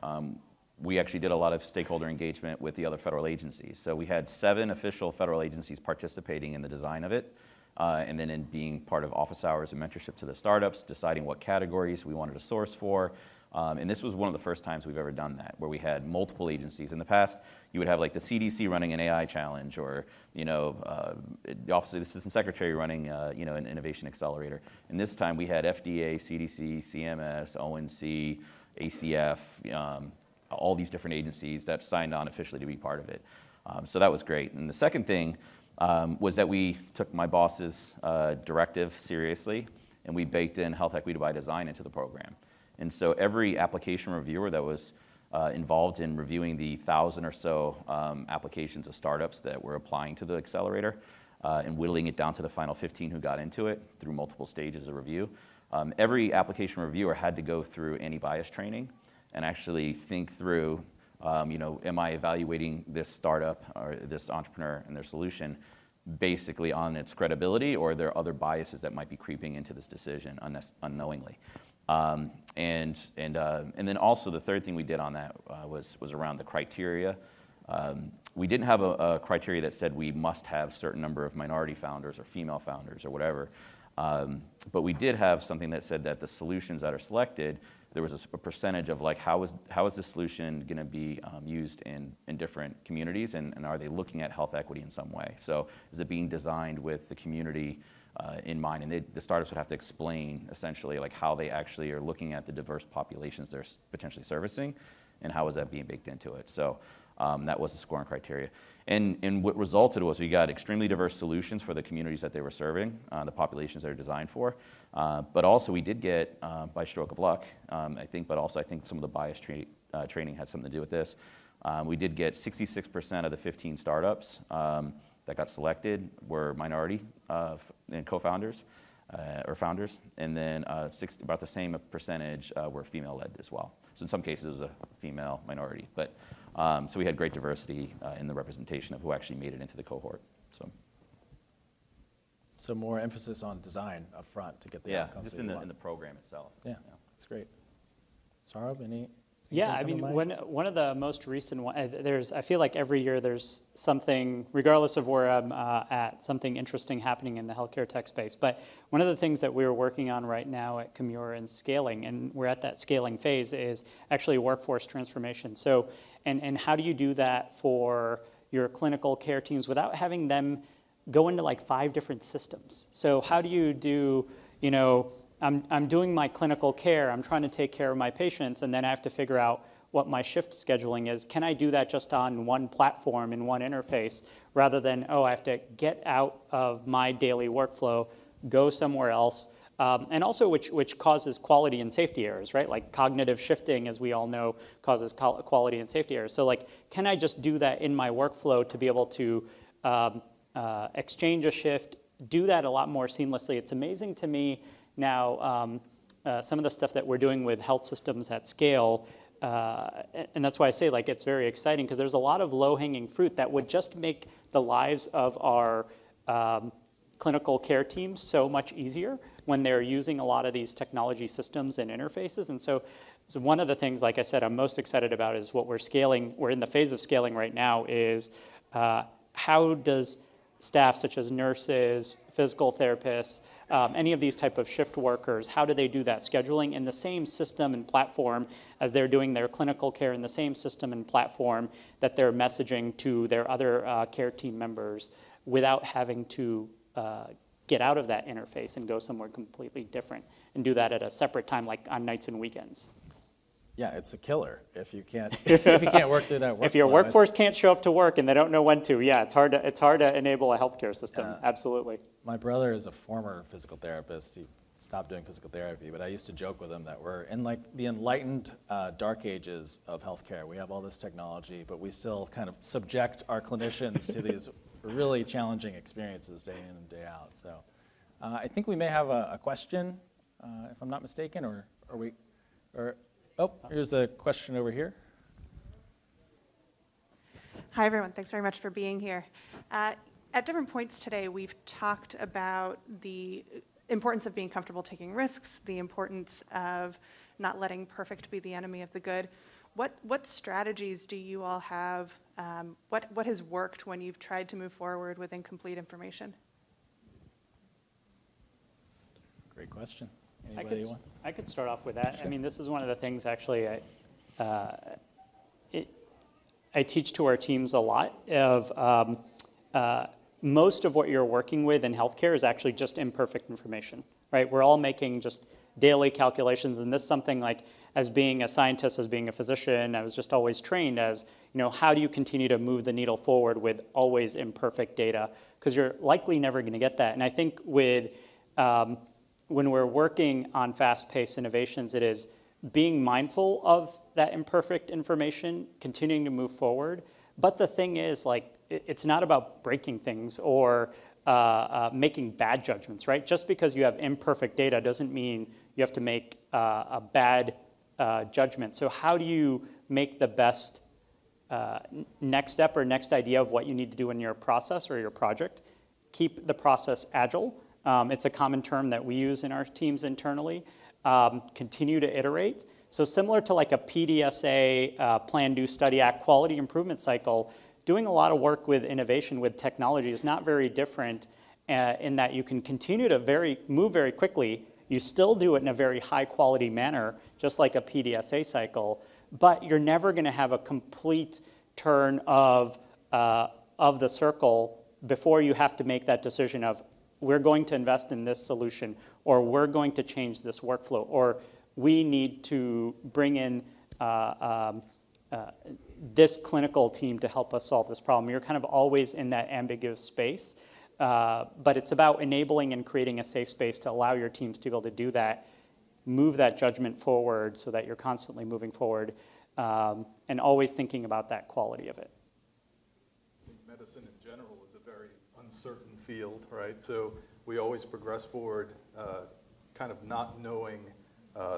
we actually did a lot of stakeholder engagement with the other federal agencies. So we had 7 official federal agencies participating in the design of it, and then in being part of office hours and mentorship to the startups, deciding what categories we wanted to source for. And this was one of the first times we've ever done that, where we had multiple agencies. In the past, you would have like the CDC running an AI challenge, or the Office of the Assistant Secretary running an innovation accelerator. And this time we had FDA, CDC, CMS, ONC, ACF, all these different agencies that signed on officially to be part of it. So that was great. And the second thing was that we took my boss's directive seriously, and we baked in health equity by design into the program. And so every application reviewer that was involved in reviewing the 1,000 or so applications of startups that were applying to the accelerator and whittling it down to the final 15 who got into it through multiple stages of review, every application reviewer had to go through anti-bias training and actually think through, am I evaluating this startup or this entrepreneur and their solution basically on its credibility, or are there other biases that might be creeping into this decision unknowingly? And then also the third thing we did on that was around the criteria. We didn't have a criteria that said we must have a certain number of minority founders or female founders or whatever, but we did have something that said that the solutions that are selected, there was a percentage of like how is this solution going to be used in different communities, and are they looking at health equity in some way? So is it being designed with the community in mind? And the startups would have to explain essentially like how they actually are looking at the diverse populations they're potentially servicing, and how is that being baked into it. So that was the scoring criteria. And what resulted was we got extremely diverse solutions for the communities that they were serving, the populations they're designed for. But also we did get, by stroke of luck, I think some of the bias training had something to do with this. We did get 66% of the 15 startups that got selected were minority and co-founders or founders, and then about the same percentage were female-led as well. So in some cases it was a female minority, but so we had great diversity in the representation of who actually made it into the cohort. So more emphasis on design up front to get the outcomes. Just that in you want. the program itself. Yeah, that's great. Saurabh, any? Yeah, I mean, one of the most recent ones, I feel like every year there's something, regardless of where I'm at, something interesting happening in the healthcare tech space. But one of the things that we're working on right now at Kimura and scaling, and we're at that scaling phase, is actually workforce transformation. So, and how do you do that for your clinical care teams without having them go into like 5 different systems? So how do you do, I'm doing my clinical care, I'm trying to take care of my patients, and then I have to figure out what my shift scheduling is. Can I do that just on one platform in one interface, rather than, I have to get out of my daily workflow, go somewhere else, and also which causes quality and safety errors, right? Like cognitive shifting, as we all know, causes quality and safety errors. So like, can I just do that in my workflow to be able to exchange a shift, do that a lot more seamlessly? It's amazing to me now, some of the stuff that we're doing with health systems at scale, and that's why I say like it's very exciting, because there's a lot of low-hanging fruit that would just make the lives of our clinical care teams so much easier when they're using a lot of these technology systems and interfaces. And so one of the things, like I said, I'm most excited about is what we're scaling. We're in the phase of scaling right now is how does staff such as nurses, physical therapists, any of these type of shift workers, how do they do that scheduling in the same system and platform as they're doing their clinical care, in the same system and platform that they're messaging to their other care team members without having to get out of that interface and go somewhere completely different and do that at a separate time, like on nights and weekends. Yeah, it's a killer if you can't if you can't work through that workflow. If your workforce can't show up to work and they don't know when to, yeah, it's hard to enable a healthcare system. Absolutely. My brother is a former physical therapist. He stopped doing physical therapy, but I used to joke with him that we're in like the enlightened dark ages of healthcare. We have all this technology, but we still kind of subject our clinicians to these really challenging experiences day in and day out. So I think we may have a question, if I'm not mistaken, or are we, or, oh, here's a question over here. Hi, everyone. Thanks very much for being here. At different points today, we've talked about the importance of being comfortable taking risks, the importance of not letting perfect be the enemy of the good. What strategies do you all have? What has worked when you've tried to move forward with incomplete information? Great question. Anybody want? I could start off with that. Sure. I mean, this is one of the things actually I teach to our teams a lot of most of what you're working with in healthcare is actually just imperfect information, right? We're all making just daily calculations, and this is something like, as being a scientist, as being a physician, I was just always trained as, you know, how do you continue to move the needle forward with always imperfect data? Because you're likely never going to get that. And I think with when we're working on fast-paced innovations, it is being mindful of that imperfect information, continuing to move forward. But the thing is, like, it's not about breaking things or making bad judgments, right? Just because you have imperfect data doesn't mean you have to make a bad judgment. So how do you make the best next step or next idea of what you need to do in your process or your project? Keep the process agile. It's a common term that we use in our teams internally. Continue to iterate. So similar to like a PDSA, Plan, Do, Study, Act quality improvement cycle, doing a lot of work with innovation, with technology is not very different in that you can continue to move very quickly. You still do it in a very high quality manner, just like a PDSA cycle, but you're never going to have a complete turn of the circle before you have to make that decision of, we're going to invest in this solution, or we're going to change this workflow, or we need to bring in this clinical team to help us solve this problem. You're kind of always in that ambiguous space, but it's about enabling and creating a safe space to allow your teams to be able to do that, move that judgment forward so that you're constantly moving forward and always thinking about that quality of it. I think medicine in general is a very uncertain field, right? So we always progress forward kind of not knowing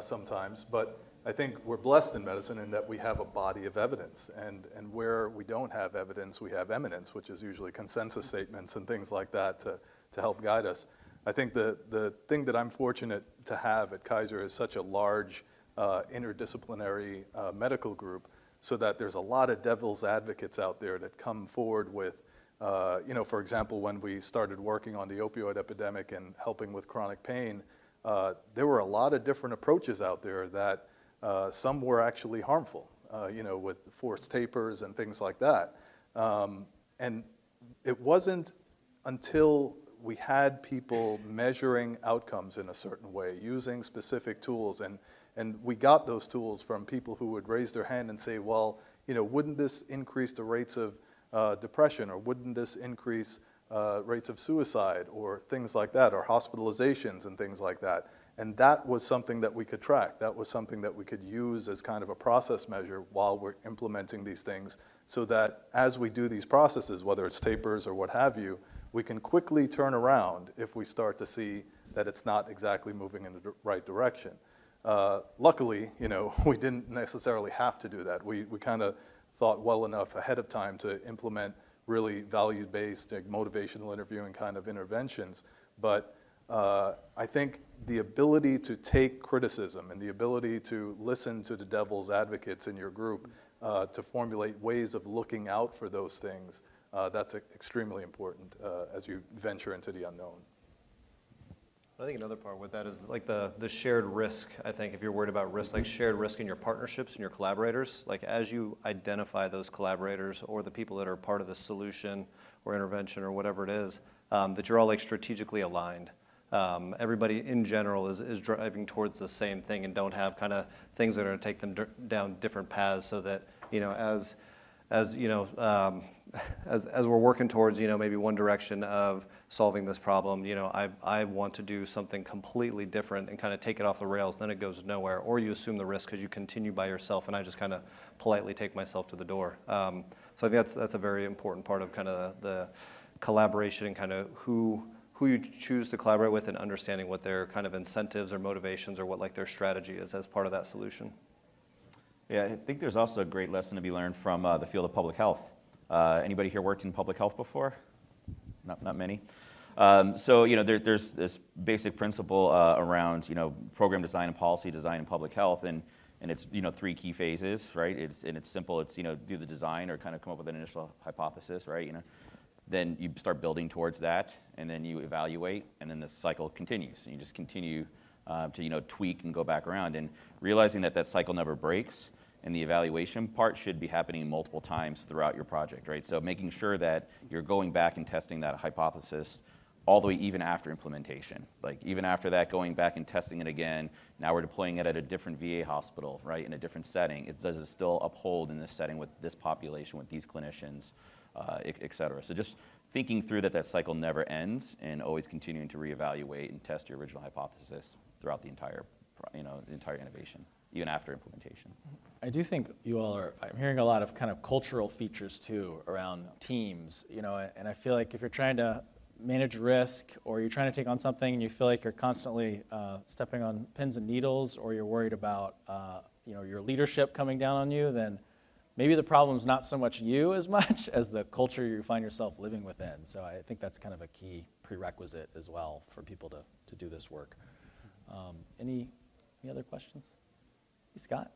sometimes, but I think we're blessed in medicine in that we have a body of evidence, and where we don't have evidence, we have eminence, which is usually consensus statements and things like that to help guide us. I think the thing that I'm fortunate to have at Kaiser is such a large interdisciplinary medical group, so that there's a lot of devil's advocates out there that come forward with, you know, for example, when we started working on the opioid epidemic and helping with chronic pain, there were a lot of different approaches out there that some were actually harmful, you know, with forced tapers and things like that. And it wasn't until we had people measuring outcomes in a certain way, using specific tools, and we got those tools from people who would raise their hand and say, well, you know, wouldn't this increase the rates of depression, or wouldn't this increase rates of suicide, or things like that, or hospitalizations and things like that. And that was something that we could track. That was something that we could use as kind of a process measure while we're implementing these things, so that as we do these processes, whether it's tapers or what have you, we can quickly turn around if we start to see that it's not exactly moving in the right direction. Luckily, we didn't necessarily have to do that. We kind of thought well enough ahead of time to implement really value-based, motivational interviewing kind of interventions. But I think the ability to take criticism and the ability to listen to the devil's advocates in your group to formulate ways of looking out for those things, that's extremely important as you venture into the unknown. I think another part with that is like the shared risk. I think if you're worried about risk, like shared risk in your partnerships and your collaborators, like as you identify those collaborators or the people that are part of the solution or intervention or whatever it is, that you're all like strategically aligned. Everybody in general is driving towards the same thing and don't have kind of things that are going to take them down different paths, so that as we're working towards maybe one direction of solving this problem, I want to do something completely different and kind of take it off the rails, then it goes nowhere, or you assume the risk because you continue by yourself, and I just kind of politely take myself to the door. So I think that's a very important part of kind of the collaboration and kind of who you choose to collaborate with, and understanding what their kind of incentives or motivations or what like their strategy is as part of that solution. Yeah, I think there's also a great lesson to be learned from the field of public health. Anybody here worked in public health before? Not many. So there's this basic principle around program design and policy design in public health, and it's 3 key phases, right? It's simple. It's do the design or kind of come up with an initial hypothesis, right? Then you start building towards that, and then you evaluate, and then the cycle continues. And you just continue to tweak and go back around, and realizing that cycle never breaks. And the evaluation part should be happening multiple times throughout your project, right? So making sure that you're going back and testing that hypothesis all the way even after implementation. Like even after that, going back and testing it again. Now we're deploying it at a different VA hospital, right? In a different setting. Does it still uphold in this setting with this population, with these clinicians, et cetera. So just thinking through that cycle never ends, and always continuing to reevaluate and test your original hypothesis throughout the entire innovation, even after implementation. I do think I'm hearing a lot of kind of cultural features too around teams, and I feel like if you're trying to manage risk, or you're trying to take on something and you feel like you're constantly stepping on pins and needles, or you're worried about your leadership coming down on you, then maybe the problem's not so much you as much as the culture you find yourself living within. So I think that's kind of a key prerequisite as well for people to do this work. Any other questions? Hey, Scott?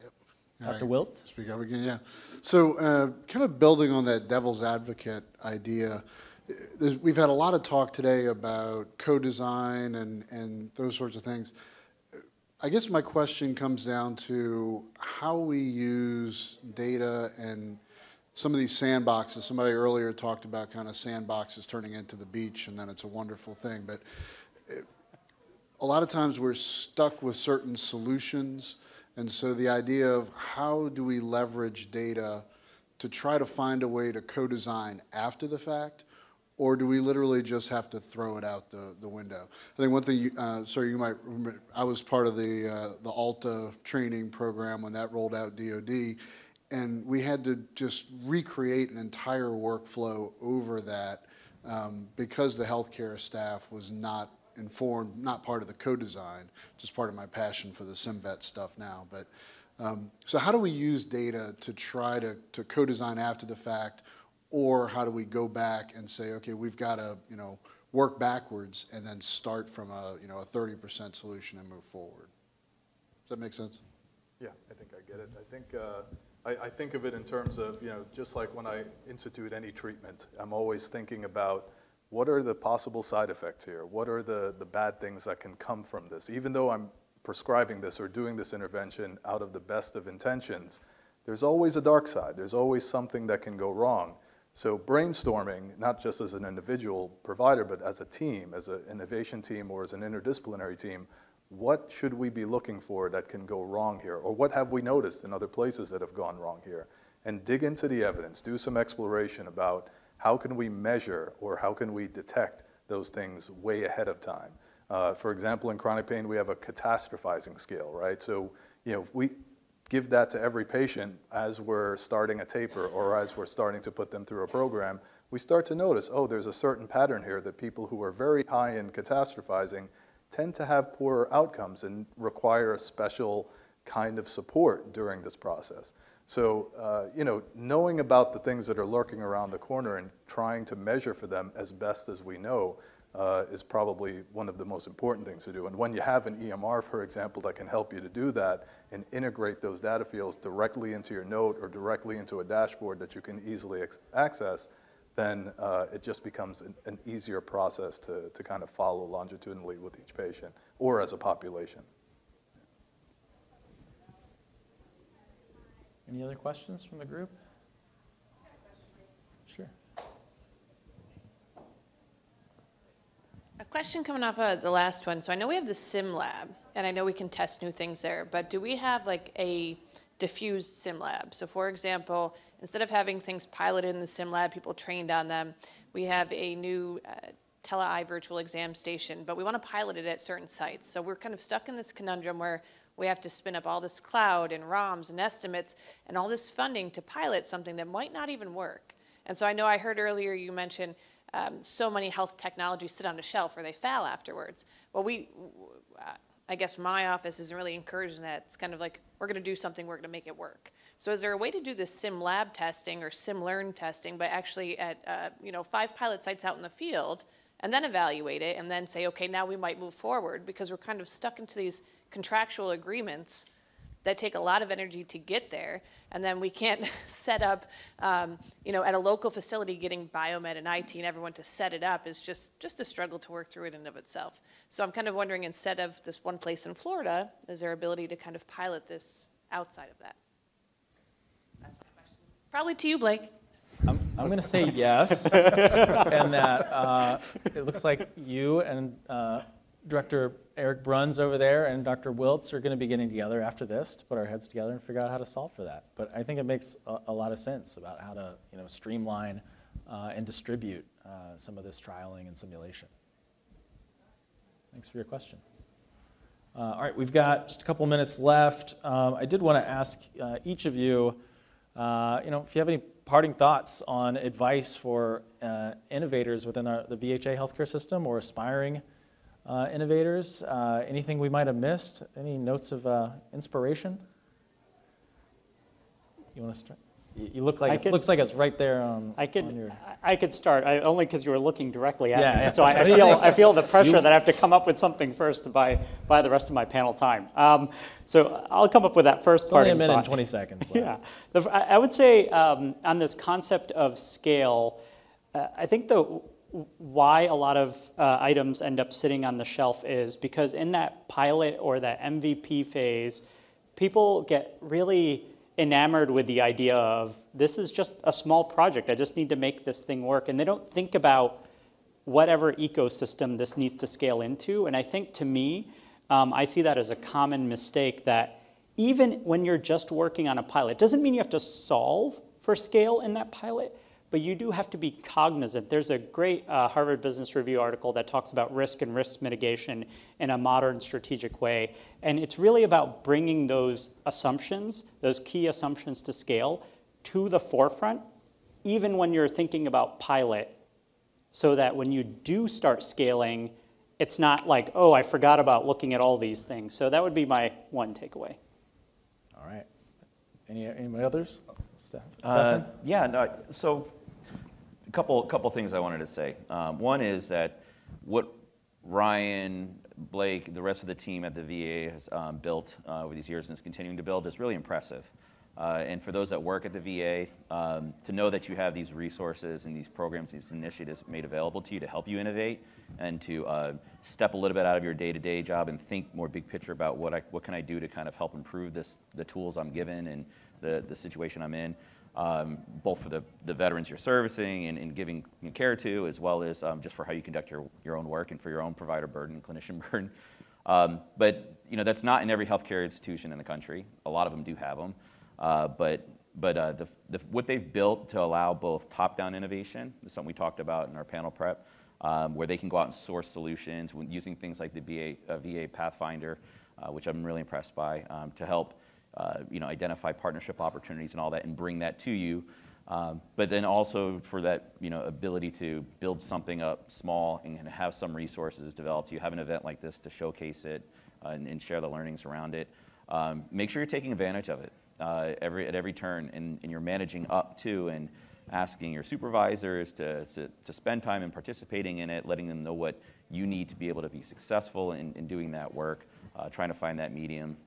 Yep. Dr. Wiltz? Speak up again, yeah. So kind of building on that devil's advocate idea, we've had a lot of talk today about co-design and those sorts of things. I guess my question comes down to how we use data and some of these sandboxes. Somebody earlier talked about kind of sandboxes turning into the beach, and then it's a wonderful thing. But a lot of times we're stuck with certain solutions, and so the idea of how do we leverage data to try to find a way to co-design after the fact, or do we literally just have to throw it out the window? I think one thing, you might remember, I was part of the ALTA training program when that rolled out DoD, and we had to just recreate an entire workflow over that because the healthcare staff was not informed, not part of the co-design, just part of my passion for the SimVet stuff now. But so how do we use data to try to co-design after the fact, or how do we go back and say, okay, we've got to work backwards and then start from a 30% solution and move forward? Does that make sense? Yeah, I think I get it. I think I think of it in terms of just like when I institute any treatment, I'm always thinking about what are the possible side effects here? What are the bad things that can come from this? Even though I'm prescribing this or doing this intervention out of the best of intentions, there's always a dark side. There's always something that can go wrong. So brainstorming, not just as an individual provider, but as a team, as an innovation team or as an interdisciplinary team, what should we be looking for that can go wrong here? Or what have we noticed in other places that have gone wrong here? And dig into the evidence, do some exploration about how can we measure or how can we detect those things way ahead of time. For example, in chronic pain, we have a catastrophizing scale, right? So, if we give that to every patient as we're starting a taper or as we're starting to put them through a program, we start to notice, oh, there's a certain pattern here that people who are very high in catastrophizing tend to have poorer outcomes and require a special kind of support during this process. So, knowing about the things that are lurking around the corner and trying to measure for them as best as we know is probably one of the most important things to do. And when you have an EMR, for example, that can help you to do that and integrate those data fields directly into your note or directly into a dashboard that you can easily access, then it just becomes an easier process to kind of follow longitudinally with each patient or as a population. Any other questions from the group? Sure. A question coming off of the last one. So I know we have the sim lab, and I know we can test new things there, but do we have like a diffused sim lab? So for example, instead of having things piloted in the sim lab, people trained on them, we have a new tele-eye virtual exam station, but we want to pilot it at certain sites. So we're kind of stuck in this conundrum where we have to spin up all this cloud and ROMs and estimates and all this funding to pilot something that might not even work. And so I know I heard earlier you mentioned so many health technologies sit on a shelf or they fail afterwards. Well, I guess my office isn't really encouraging that. It's kind of like, we're going to do something, we're going to make it work. So is there a way to do this sim lab testing or sim learn testing, but actually at 5 pilot sites out in the field, and then evaluate it and then say, okay, now we might move forward, because we're kind of stuck into these contractual agreements that take a lot of energy to get there, and then we can't set up, at a local facility, getting biomed and IT and everyone to set it up is just a struggle to work through it in and of itself. So I'm kind of wondering, instead of this one place in Florida, is there ability to kind of pilot this outside of that? That's my question. Probably to you, Blake. I'm going to say yes, and that it looks like you and Director Eric Bruns over there and Dr. Wiltz are going to be getting together after this to put our heads together and figure out how to solve for that. But I think it makes a lot of sense about how to streamline and distribute some of this trialing and simulation. Thanks for your question. All right, we've got just a couple minutes left. I did want to ask each of you, if you have any parting thoughts on advice for innovators within the VHA healthcare system or aspiring innovators. Anything we might have missed? Any notes of inspiration? You want to start? You look like looks like it's right there on your... I could start, only because you were looking directly at me. Yeah. So I feel the pressure that I have to come up with something first to buy the rest of my panel time. So I'll come up with that first part. Only a minute and 20 seconds left. Yeah. I would say on this concept of scale, I think why a lot of items end up sitting on the shelf is because in that pilot or that MVP phase, people get really enamored with the idea of, this is just a small project, I just need to make this thing work. And they don't think about whatever ecosystem this needs to scale into. And I think, to me, I see that as a common mistake, that even when you're just working on a pilot, doesn't mean you have to solve for scale in that pilot, but you do have to be cognizant. There's a great Harvard Business Review article that talks about risk and risk mitigation in a modern strategic way. And it's really about bringing those assumptions, those key assumptions to scale, to the forefront, even when you're thinking about pilot, so that when you do start scaling, it's not like, oh, I forgot about looking at all these things. So that would be my one takeaway. All right. Any others? So a couple things I wanted to say. One is that what Ryan, Blake, the rest of the team at the VA has built over these years and is continuing to build is really impressive. And for those that work at the VA, to know that you have these resources and these programs, these initiatives made available to you to help you innovate and to step a little bit out of your day-to-day job and think more big picture about what can I do to kind of help improve the tools I'm given and the situation I'm in, both for the veterans you're servicing and giving care to, as well as just for how you conduct your own work and for your own provider burden and clinician burden. But that's not in every healthcare institution in the country. A lot of them do have them. But what they've built to allow both top-down innovation, is something we talked about in our panel prep, where they can go out and source solutions using things like the VA Pathfinder, which I'm really impressed by, to help identify partnership opportunities and all that and bring that to you. But then also for that, ability to build something up small and have some resources developed. You have an event like this to showcase it and share the learnings around it. Make sure you're taking advantage of it at every turn, and you're managing up to and asking your supervisors to spend time in participating in it, letting them know what you need to be able to be successful in doing that work, trying to find that medium.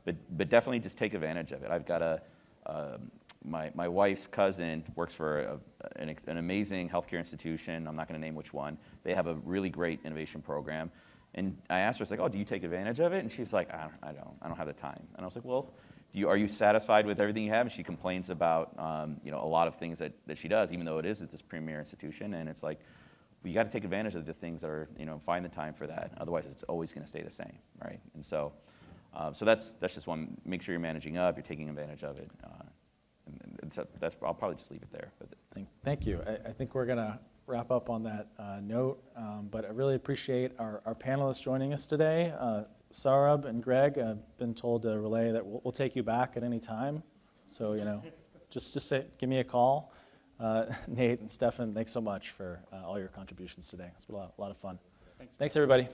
But definitely just take advantage of it. I've got my wife's cousin works for an amazing healthcare institution. I'm not going to name which one. They have a really great innovation program. And I asked her, it's like, oh, do you take advantage of it? And she's like, I don't have the time. And I was like, well, are you satisfied with everything you have? And she complains about a lot of things that she does, even though it is at this premier institution. And it's like, well, you got to take advantage of the things that are, find the time for that. Otherwise, it's always going to stay the same, right? And so that's just one. Make sure you're managing up, you're taking advantage of it. And so I'll probably just leave it there. But Thank you. I think we're going to wrap up on that note, but I really appreciate our panelists joining us today. Saurabh and Greg, I've been told to relay that we'll take you back at any time. So, just give me a call. Nate and Stefan, thanks so much for all your contributions today. It's been a lot of fun. Thanks everybody.